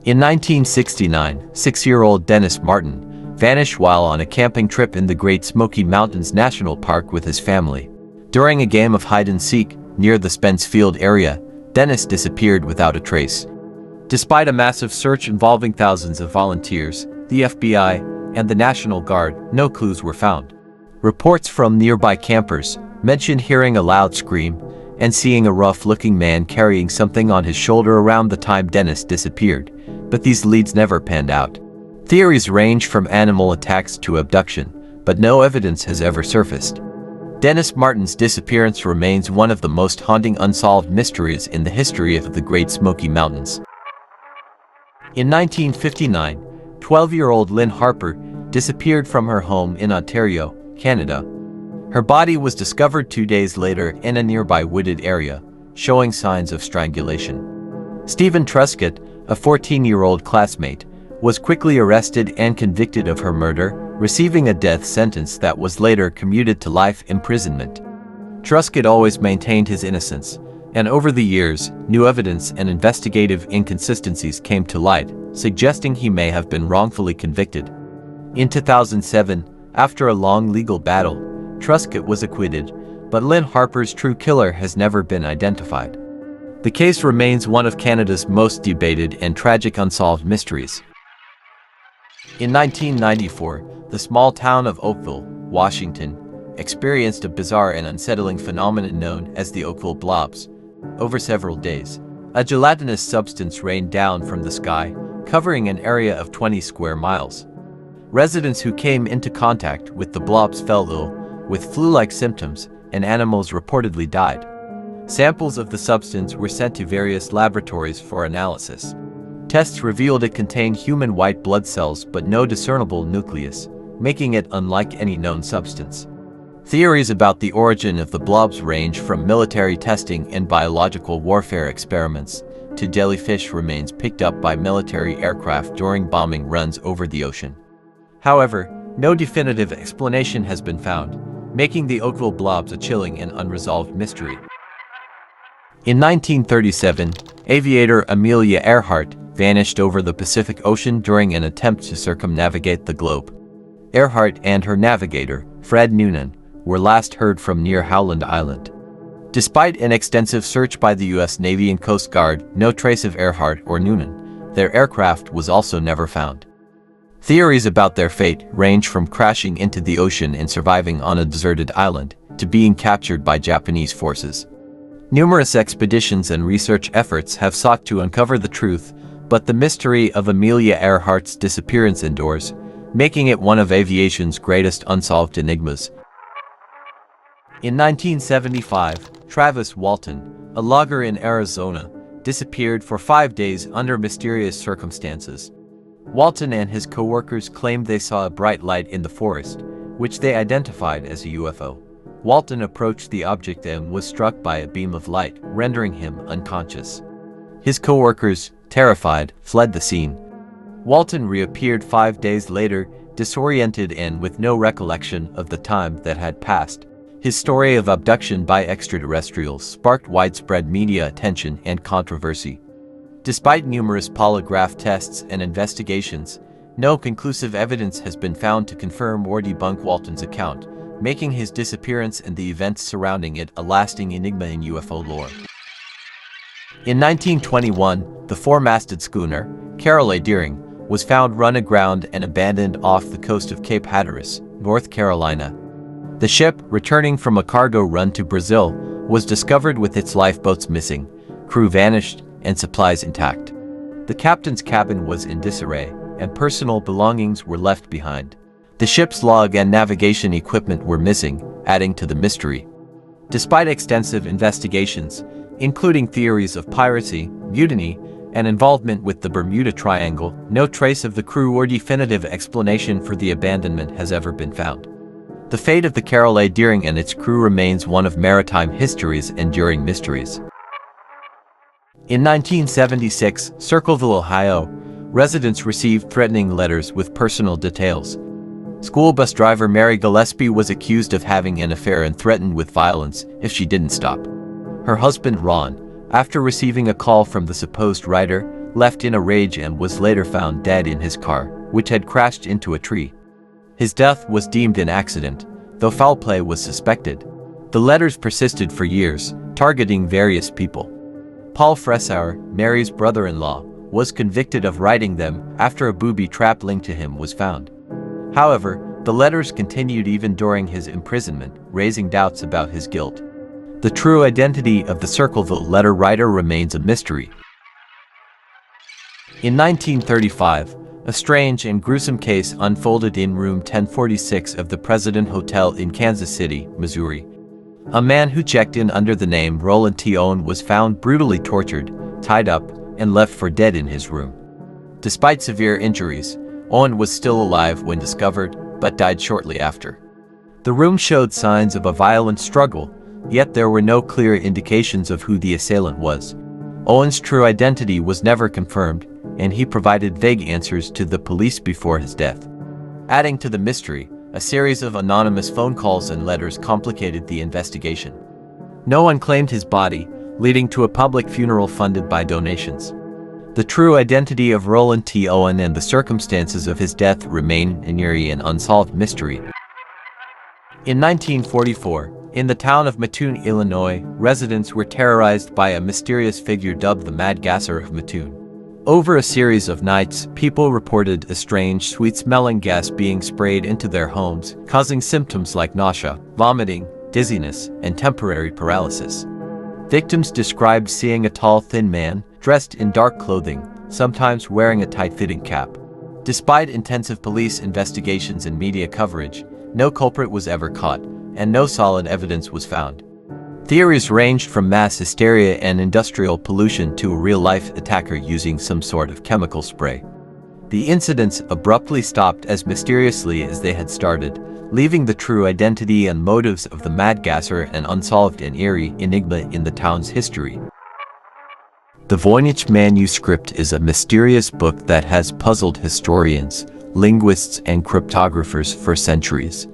In 1969, 6-year-old Dennis Martin vanished while on a camping trip in the Great Smoky Mountains National Park with his family. During a game of hide-and-seek near the Spence Field area, Dennis disappeared without a trace. Despite a massive search involving thousands of volunteers, the FBI, and the National Guard, no clues were found. Reports from nearby campers mentioned hearing a loud scream and seeing a rough-looking man carrying something on his shoulder around the time Dennis disappeared, but these leads never panned out. Theories range from animal attacks to abduction, but no evidence has ever surfaced. Dennis Martin's disappearance remains one of the most haunting unsolved mysteries in the history of the Great Smoky Mountains. In 1959, 12-year-old Lyn Harper disappeared from her home in Ontario, Canada. Her body was discovered 2 days later in a nearby wooded area, showing signs of strangulation. Stephen Truscott, a 14-year-old classmate, was quickly arrested and convicted of her murder, receiving a death sentence that was later commuted to life imprisonment. Truscott always maintained his innocence, and over the years, new evidence and investigative inconsistencies came to light, suggesting he may have been wrongfully convicted. In 2007, after a long legal battle, Truscott was acquitted, but Lyn Harper's true killer has never been identified. The case remains one of Canada's most debated and tragic unsolved mysteries. In 1994, the small town of Oakville, Washington, experienced a bizarre and unsettling phenomenon known as the Oakville blobs. Over several days, a gelatinous substance rained down from the sky, covering an area of 20 square miles. Residents who came into contact with the blobs fell ill, with flu-like symptoms, and animals reportedly died. Samples of the substance were sent to various laboratories for analysis. Tests revealed it contained human white blood cells but no discernible nucleus, making it unlike any known substance. Theories about the origin of the blobs range from military testing and biological warfare experiments to jellyfish remains picked up by military aircraft during bombing runs over the ocean. However, no definitive explanation has been found, making the Oakville blobs a chilling and unresolved mystery. In 1937, aviator Amelia Earhart vanished over the Pacific Ocean during an attempt to circumnavigate the globe. Earhart and her navigator, Fred Noonan, were last heard from near Howland Island. Despite an extensive search by the U.S. Navy and Coast Guard, no trace of Earhart or Noonan. Their aircraft was also never found. Theories about their fate range from crashing into the ocean and surviving on a deserted island to being captured by Japanese forces. Numerous expeditions and research efforts have sought to uncover the truth, but the mystery of Amelia Earhart's disappearance endures, making it one of aviation's greatest unsolved enigmas. In 1975, Travis Walton, a logger in Arizona, disappeared for 5 days under mysterious circumstances. Walton and his co-workers claimed they saw a bright light in the forest, which they identified as a UFO. Walton approached the object and was struck by a beam of light, rendering him unconscious. His co-workers, terrified, fled the scene. Walton reappeared 5 days later, disoriented and with no recollection of the time that had passed. His story of abduction by extraterrestrials sparked widespread media attention and controversy. Despite numerous polygraph tests and investigations, no conclusive evidence has been found to confirm or debunk Walton's account, making his disappearance and the events surrounding it a lasting enigma in UFO lore. In 1921, the four-masted schooner, Carol A. Deering, was found run aground and abandoned off the coast of Cape Hatteras, North Carolina. The ship, returning from a cargo run to Brazil, was discovered with its lifeboats missing, crew vanished, and supplies intact. The captain's cabin was in disarray, and personal belongings were left behind. The ship's log and navigation equipment were missing, adding to the mystery. Despite extensive investigations, including theories of piracy, mutiny, and involvement with the Bermuda Triangle, no trace of the crew or definitive explanation for the abandonment has ever been found. The fate of the Carol A. Deering and its crew remains one of maritime history's enduring mysteries. In 1976, Circleville, Ohio, residents received threatening letters with personal details. School bus driver Mary Gillespie was accused of having an affair and threatened with violence if she didn't stop. Her husband Ron, after receiving a call from the supposed writer, left in a rage and was later found dead in his car, which had crashed into a tree. His death was deemed an accident, though foul play was suspected. The letters persisted for years, targeting various people. Paul Fresauer, Mary's brother-in-law, was convicted of writing them after a booby trap linked to him was found. However, the letters continued even during his imprisonment, raising doubts about his guilt. The true identity of the Circleville letter writer remains a mystery. In 1935, a strange and gruesome case unfolded in room 1046 of the President Hotel in Kansas City, Missouri. A man who checked in under the name Roland T. Owen was found brutally tortured, tied up, and left for dead in his room. Despite severe injuries, Owen was still alive when discovered, but died shortly after. The room showed signs of a violent struggle, yet there were no clear indications of who the assailant was. Owen's true identity was never confirmed, and he provided vague answers to the police before his death. Adding to the mystery, a series of anonymous phone calls and letters complicated the investigation. No one claimed his body, leading to a public funeral funded by donations. The true identity of Roland T. Owen and the circumstances of his death remain an eerie and unsolved mystery. In 1944, in the town of Mattoon, Illinois, residents were terrorized by a mysterious figure dubbed the Mad Gasser of Mattoon. Over a series of nights, people reported a strange, sweet-smelling gas being sprayed into their homes, causing symptoms like nausea, vomiting, dizziness, and temporary paralysis. Victims described seeing a tall, thin man, dressed in dark clothing, sometimes wearing a tight-fitting cap. Despite intensive police investigations and media coverage, no culprit was ever caught, and no solid evidence was found. Theories ranged from mass hysteria and industrial pollution to a real-life attacker using some sort of chemical spray. The incidents abruptly stopped as mysteriously as they had started, leaving the true identity and motives of the Mad Gasser an unsolved and eerie enigma in the town's history. The Voynich manuscript is a mysterious book that has puzzled historians, linguists, and cryptographers for centuries.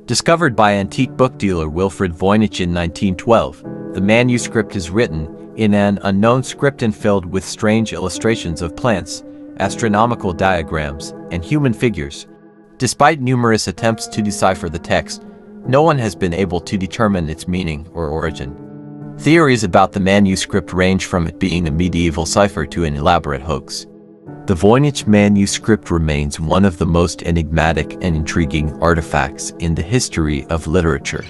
Discovered by antique book dealer Wilfred Voynich in 1912, the manuscript is written in an unknown script and filled with strange illustrations of plants, astronomical diagrams, and human figures. Despite numerous attempts to decipher the text, no one has been able to determine its meaning or origin. Theories about the manuscript range from it being a medieval cipher to an elaborate hoax. The Voynich manuscript remains one of the most enigmatic and intriguing artifacts in the history of literature.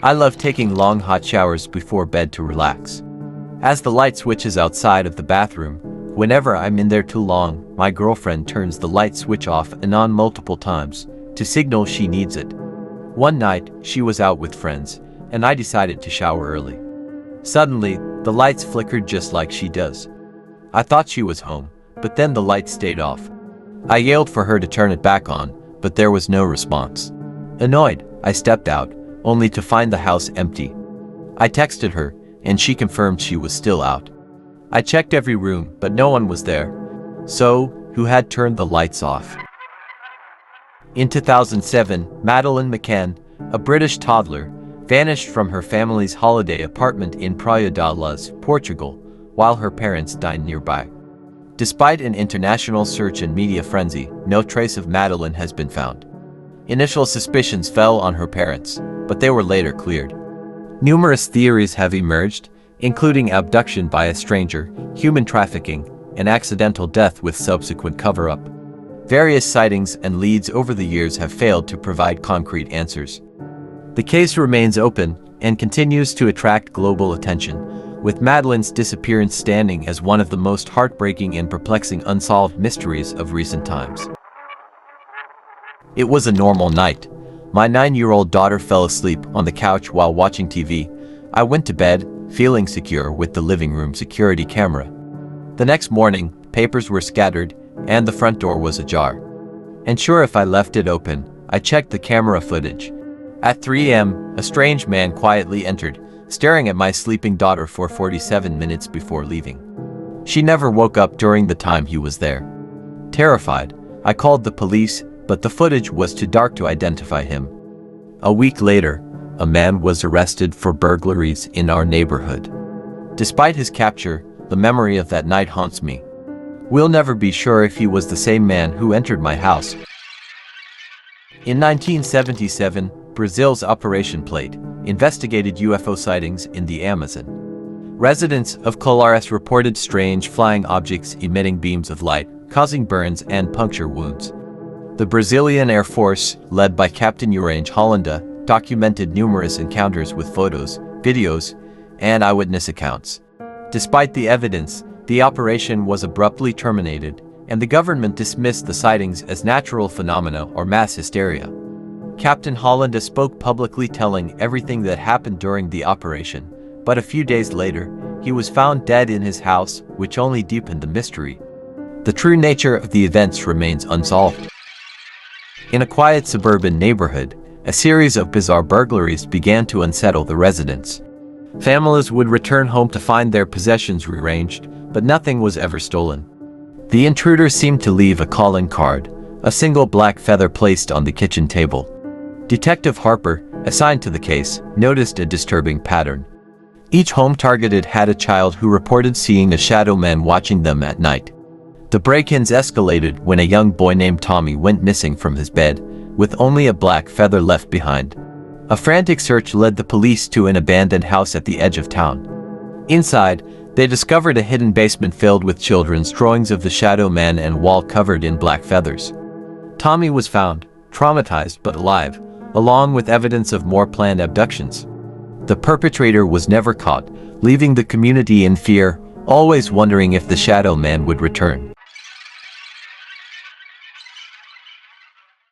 I love taking long hot showers before bed to relax. As the light switches outside of the bathroom, whenever I'm in there too long, my girlfriend turns the light switch off and on multiple times to signal she needs it. One night, she was out with friends, and I decided to shower early. Suddenly, the lights flickered just like she does. I thought she was home, but then the light stayed off. I yelled for her to turn it back on, but there was no response. Annoyed, I stepped out, only to find the house empty. I texted her, and she confirmed she was still out. I checked every room, but no one was there. So, who had turned the lights off? In 2007, Madeleine McCann, a British toddler, vanished from her family's holiday apartment in Praia da Luz, Portugal, while her parents dined nearby. Despite an international search and media frenzy, no trace of Madeleine has been found. Initial suspicions fell on her parents, but they were later cleared. Numerous theories have emerged, including abduction by a stranger, human trafficking, and accidental death with subsequent cover-up. Various sightings and leads over the years have failed to provide concrete answers. The case remains open and continues to attract global attention, with Madeleine's disappearance standing as one of the most heartbreaking and perplexing unsolved mysteries of recent times. It was a normal night. My 9-year-old daughter fell asleep on the couch while watching TV. I went to bed, feeling secure with the living room security camera. The next morning, papers were scattered, and the front door was ajar. And sure, if I left it open, I checked the camera footage. At 3 a.m., a strange man quietly entered, staring at my sleeping daughter for 47 minutes before leaving. She never woke up during the time he was there. Terrified, I called the police, but the footage was too dark to identify him. A week later, a man was arrested for burglaries in our neighborhood. Despite his capture, the memory of that night haunts me. We'll never be sure if he was the same man who entered my house. In 1977, Brazil's Operation Plate investigated UFO sightings in the Amazon. Residents of Colares reported strange flying objects emitting beams of light, causing burns and puncture wounds. The Brazilian Air Force, led by Captain Urange Hollanda, documented numerous encounters with photos, videos, and eyewitness accounts. Despite the evidence, the operation was abruptly terminated, and the government dismissed the sightings as natural phenomena or mass hysteria. Captain Hollanda spoke publicly telling everything that happened during the operation, but a few days later, he was found dead in his house, which only deepened the mystery. The true nature of the events remains unsolved. In a quiet suburban neighborhood, a series of bizarre burglaries began to unsettle the residents. Families would return home to find their possessions rearranged, but nothing was ever stolen. The intruder seemed to leave a calling card, a single black feather placed on the kitchen table. Detective Harper, assigned to the case, noticed a disturbing pattern. Each home targeted had a child who reported seeing a shadow man watching them at night. The break-ins escalated when a young boy named Tommy went missing from his bed, with only a black feather left behind. A frantic search led the police to an abandoned house at the edge of town. Inside, they discovered a hidden basement filled with children's drawings of the shadow man and wall covered in black feathers. Tommy was found, traumatized but alive, along with evidence of more planned abductions. The perpetrator was never caught, leaving the community in fear, always wondering if the shadow man would return.